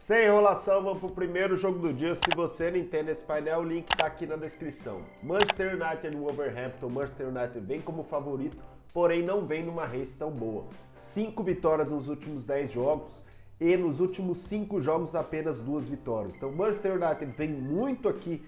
Sem enrolação, vamos pro primeiro jogo do dia. Se você não entende esse painel, o link tá aqui na descrição. Manchester United e Wolverhampton. Manchester United vem como favorito, porém não vem numa race tão boa. 5 vitórias nos últimos 10 jogos e nos últimos 5 jogos apenas 2 vitórias. Então Manchester United vem muito aqui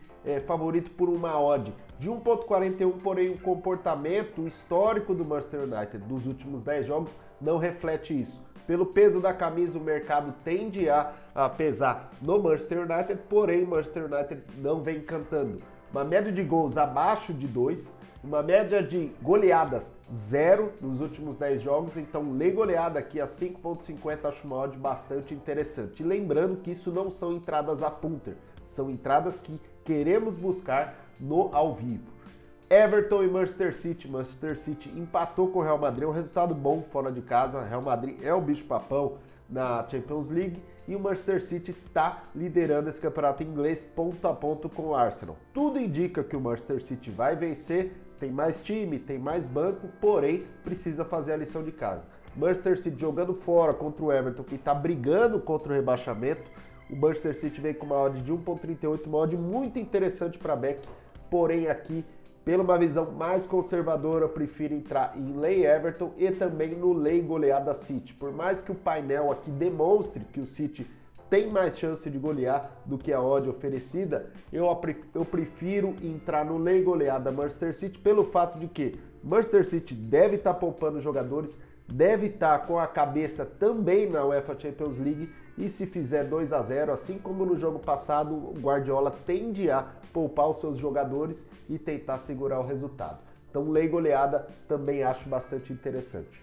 favorito por uma odd de 1.41, porém o comportamento histórico do Manchester United dos últimos 10 jogos não reflete isso. Pelo peso da camisa, o mercado tende a pesar no Manchester United, porém o Manchester United não vem cantando. Uma média de gols abaixo de 2, uma média de goleadas 0 nos últimos 10 jogos, então lei goleada aqui a 5.50 acho uma odd bastante interessante. E lembrando que isso não são entradas a punter, são entradas que queremos buscar no ao vivo. Everton e Manchester City. Manchester City empatou com o Real Madrid, um resultado bom fora de casa. Real Madrid é o bicho-papão na Champions League e o Manchester City está liderando esse campeonato inglês ponto a ponto com o Arsenal. Tudo indica que o Manchester City vai vencer, tem mais time, tem mais banco, porém precisa fazer a lição de casa. Manchester City jogando fora contra o Everton, que está brigando contra o rebaixamento. O Manchester City vem com uma odd de 1.38, uma odd muito interessante para back, porém aqui, pela uma visão mais conservadora, eu prefiro entrar em lei Everton e também no lei goleada City. Por mais que o painel aqui demonstre que o City tem mais chance de golear do que a odd oferecida, eu prefiro entrar no lei goleada Manchester City pelo fato de que Manchester City deve estar poupando jogadores, deve estar com a cabeça também na UEFA Champions League e se fizer 2-0, assim como no jogo passado, o Guardiola tende a poupar os seus jogadores e tentar segurar o resultado. Então, lei goleada também acho bastante interessante.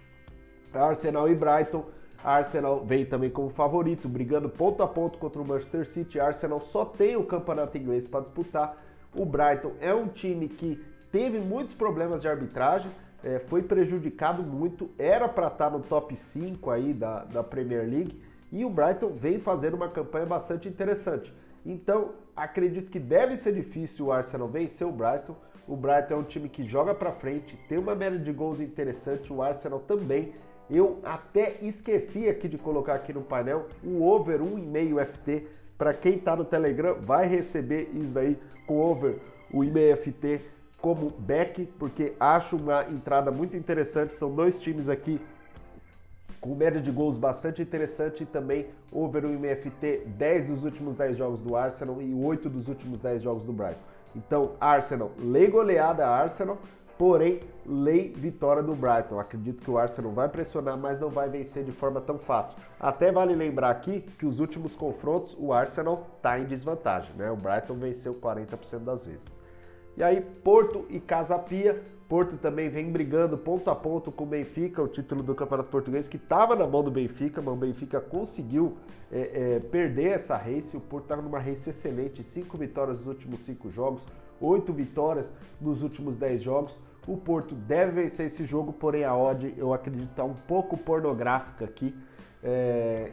Arsenal e Brighton. Arsenal vem também como favorito, brigando ponto a ponto contra o Manchester City. Arsenal só tem o campeonato inglês para disputar. O Brighton é um time que teve muitos problemas de arbitragem, foi prejudicado muito, era para estar no top 5 aí da Premier League, e o Brighton vem fazendo uma campanha bastante interessante. Então, acredito que deve ser difícil o Arsenal vencer o Brighton. O Brighton é um time que joga para frente, tem uma média de gols interessante, o Arsenal também. Eu até esqueci aqui de colocar aqui no painel o over 1,5 FT. Para quem está no Telegram, vai receber isso daí com over 1,5 FT como back, porque acho uma entrada muito interessante. São dois times aqui com média de gols bastante interessante e também over 1,5 FT, 10 dos últimos 10 jogos do Arsenal e 8 dos últimos 10 jogos do Brighton. Então, Arsenal, lei goleada Arsenal, porém, lei vitória do Brighton. Acredito que o Arsenal vai pressionar, mas não vai vencer de forma tão fácil. Até vale lembrar aqui que os últimos confrontos, o Arsenal está em desvantagem, né? O Brighton venceu 40% das vezes. E aí, Porto e Casa Pia. Porto também vem brigando ponto a ponto com o Benfica, o título do Campeonato Português, que estava na mão do Benfica, mas o Benfica conseguiu perder essa race. O Porto estava numa race excelente, 5 vitórias nos últimos 5 jogos, 8 vitórias nos últimos 10 jogos. O Porto deve vencer esse jogo, porém a odd eu acredito está um pouco pornográfica aqui.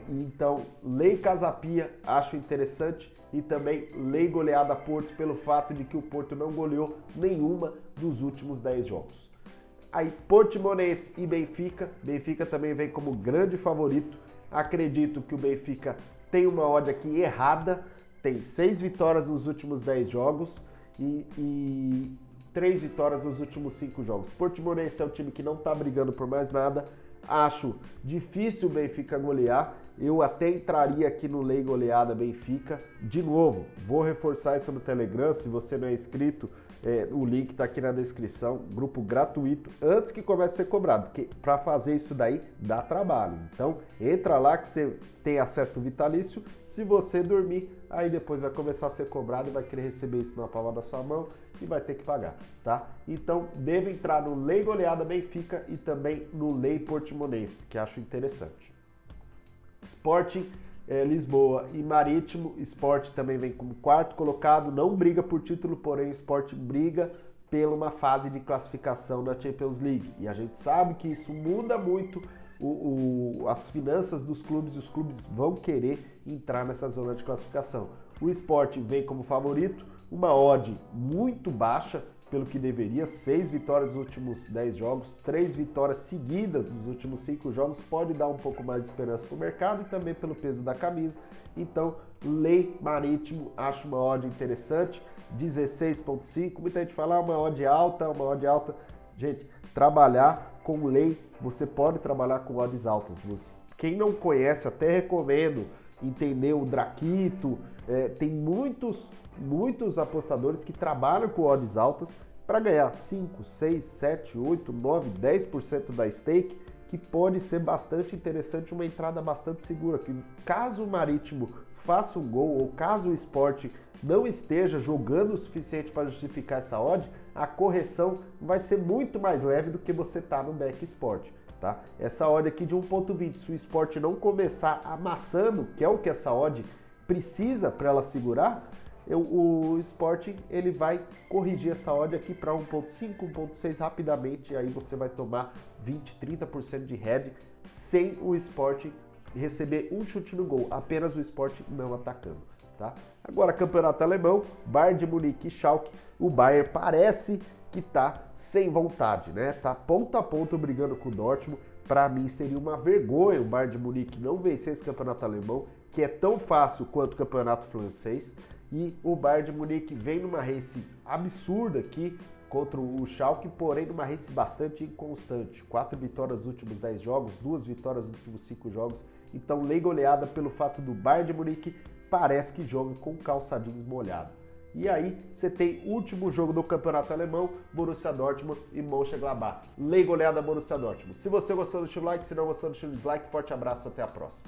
Então, lei Casa Pia acho interessante e também lei goleada Porto pelo fato de que o Porto não goleou nenhuma dos últimos 10 jogos. Aí Portimonense e Benfica. Benfica também vem como grande favorito. Acredito que o Benfica tem uma odd aqui errada, tem 6 vitórias nos últimos 10 jogos e 3 vitórias nos últimos 5 jogos. Portimonense é um time que não está brigando por mais nada. Acho difícil o Benfica golear. Eu até entraria aqui no lei goleada Benfica. De novo, vou reforçar isso no Telegram. Se você não é inscrito, o link está aqui na descrição. Grupo gratuito, antes que comece a ser cobrado. Porque para fazer isso daí, dá trabalho. Então, entra lá que você tem acesso vitalício. Se você dormir, aí depois vai começar a ser cobrado e vai querer receber isso na palma da sua mão e vai ter que pagar, tá? Então, devo entrar no lei goleada Benfica e também no lei Portimonense, que acho interessante. Sporting, Lisboa e Marítimo. Sport também vem como quarto colocado, não briga por título, porém o Sport briga pela uma fase de classificação na Champions League. E a gente sabe que isso muda muito as finanças dos clubes, e os clubes vão querer entrar nessa zona de classificação. O Sport vem como favorito, uma odd muito baixa, pelo que deveria, 6 vitórias nos últimos 10 jogos, 3 vitórias seguidas nos últimos 5 jogos, pode dar um pouco mais de esperança para o mercado e também pelo peso da camisa. Então, Lei Marítimo, acho uma odd interessante, 16.5, muita gente fala uma odd alta, Gente, trabalhar com Lei, você pode trabalhar com odds altas. Quem não conhece, até recomendo entender o Draquito, tem muitos apostadores que trabalham com odds altas para ganhar 5, 6, 7, 8, 9, 10% da stake, que pode ser bastante interessante, uma entrada bastante segura, que caso o Marítimo faça um gol ou caso o Sport não esteja jogando o suficiente para justificar essa odd, a correção vai ser muito mais leve do que você tá no Back Sport, tá? Essa odd aqui de 1.20, se o Sport não começar amassando, que é o que essa odd precisa para ela segurar, o Sport ele vai corrigir essa odd aqui para 1.5, 1.6 rapidamente, e aí você vai tomar 20, 30% de head sem o Sport receber um chute no gol, apenas o Sport não atacando, tá? Agora, campeonato alemão, Bayern de Munique e Schalke, o Bayern parece que tá sem vontade, né? Tá ponta a ponta brigando com o Dortmund. Para mim seria uma vergonha o Bayern de Munique não vencer esse campeonato alemão, que é tão fácil quanto o campeonato francês. E o Bayern de Munique vem numa race absurda aqui contra o Schalke, porém numa race bastante inconstante. 4 vitórias nos últimos 10 jogos, 2 vitórias nos últimos 5 jogos. Então, lei goleada pelo fato do Bayern de Munique, parece que joga com calça jeans molhado. E aí, você tem o último jogo do campeonato alemão, Borussia Dortmund e Mönchengladbach. Lei goleada Borussia Dortmund. Se você gostou, deixa o like, se não gostou, deixa o dislike. Forte abraço, até a próxima.